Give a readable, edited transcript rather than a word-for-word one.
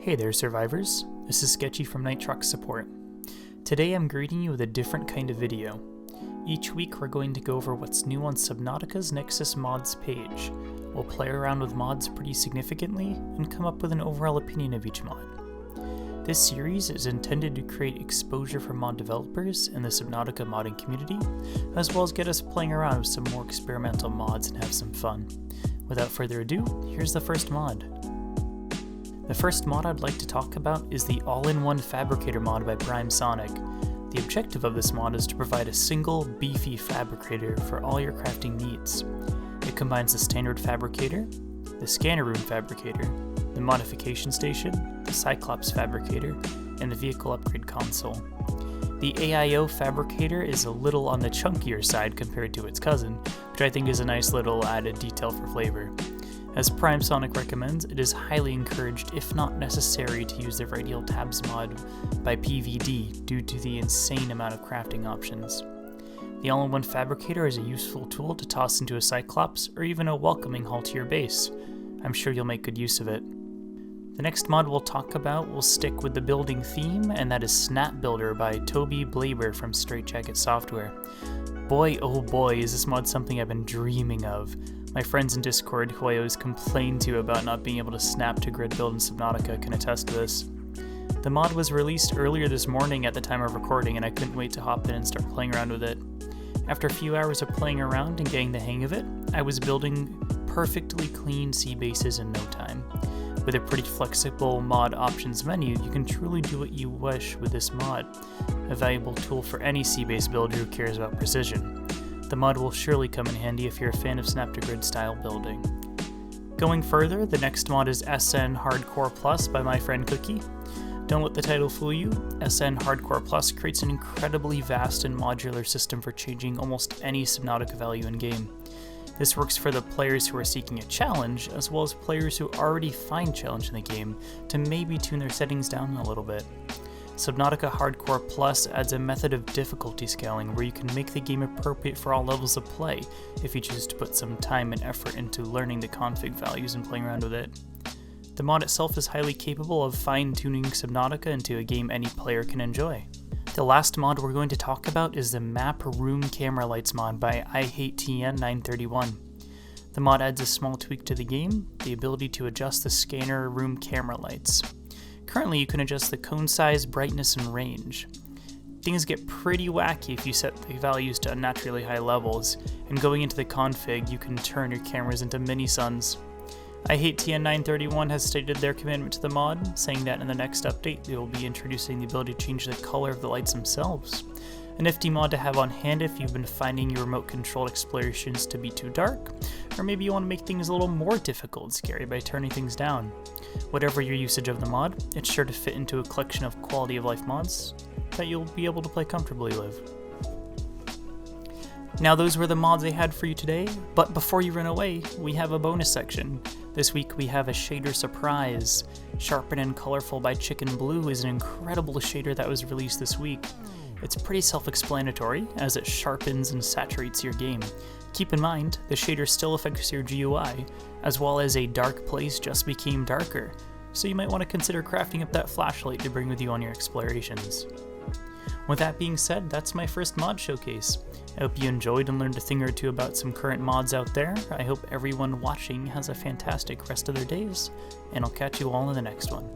Hey there, survivors. This is Sketchy from Nitrox Support. Today I'm greeting you with a different kind of video. Each week we're going to go over what's new on Subnautica's Nexus mods page. We'll play around with mods pretty significantly and come up with an overall opinion of each mod. This series is intended to create exposure for mod developers in the Subnautica modding community, as well as get us playing around with some more experimental mods and have some fun. Without further ado, here's the first mod. The first mod I'd like to talk about is the In One Fabricator mod by PrimeSonic. The objective of this mod is to provide a single, beefy fabricator for all your crafting needs. It combines the standard fabricator, the scanner room fabricator, the modification station, the Cyclops fabricator, and the vehicle upgrade console. The AIO fabricator is a little on the chunkier side compared to its cousin, which I think is a nice little added detail for flavor. As PrimeSonic recommends, it is highly encouraged, if not necessary, to use the Radial Tabs mod by PVD due to the insane amount of crafting options. The All-in-One Fabricator is a useful tool to toss into a Cyclops or even a welcoming hull to your base. I'm sure you'll make good use of it. The next mod we'll talk about will stick with the building theme, and that is Snap Builder by Toby Blaber from Straightjacket Software. Boy, oh boy, is this mod something I've been dreaming of. My friends in Discord, who I always complain to about not being able to snap to grid build in Subnautica, can attest to this. The mod was released earlier this morning at the time of recording, and I couldn't wait to hop in and start playing around with it. After a few hours of playing around and getting the hang of it, I was building perfectly clean sea bases in no time. With a pretty flexible mod options menu, you can truly do what you wish with this mod, a valuable tool for any sea base builder who cares about precision. The mod will surely come in handy if you're a fan of snap-to-grid style building. Going further, the next mod is SN Hardcore Plus by my friend Cookie. Don't let the title fool you. SN Hardcore Plus creates an incredibly vast and modular system for changing almost any Subnautica value in-game. This works for the players who are seeking a challenge, as well as players who already find challenge in the game to maybe tune their settings down a little bit. Subnautica Hardcore Plus adds a method of difficulty scaling where you can make the game appropriate for all levels of play if you choose to put some time and effort into learning the config values and playing around with it. The mod itself is highly capable of fine-tuning Subnautica into a game any player can enjoy. The last mod we're going to talk about is the Map Room Camera Lights mod by IHateTN931. The mod adds a small tweak to the game, the ability to adjust the scanner room camera lights. Currently, you can adjust the cone size, brightness, and range. Things get pretty wacky if you set the values to unnaturally high levels, and going into the config, you can turn your cameras into mini-suns. IHateTN931 has stated their commitment to the mod, saying that in the next update they will be introducing the ability to change the color of the lights themselves. A nifty mod to have on hand if you've been finding your remote-controlled explorations to be too dark, or maybe you want to make things a little more difficult and scary by turning things down. Whatever your usage of the mod, it's sure to fit into a collection of quality-of-life mods that you'll be able to play comfortably with. Now those were the mods I had for you today, but before you run away, we have a bonus section. This week we have a shader surprise. Sharpen and Colorful by Chicken Blue is an incredible shader that was released this week. It's pretty self-explanatory, as it sharpens and saturates your game. Keep in mind, the shader still affects your GUI, as well as a dark place just became darker, so you might want to consider crafting up that flashlight to bring with you on your explorations. With that being said, that's my first mod showcase. I hope you enjoyed and learned a thing or two about some current mods out there. I hope everyone watching has a fantastic rest of their days, and I'll catch you all in the next one.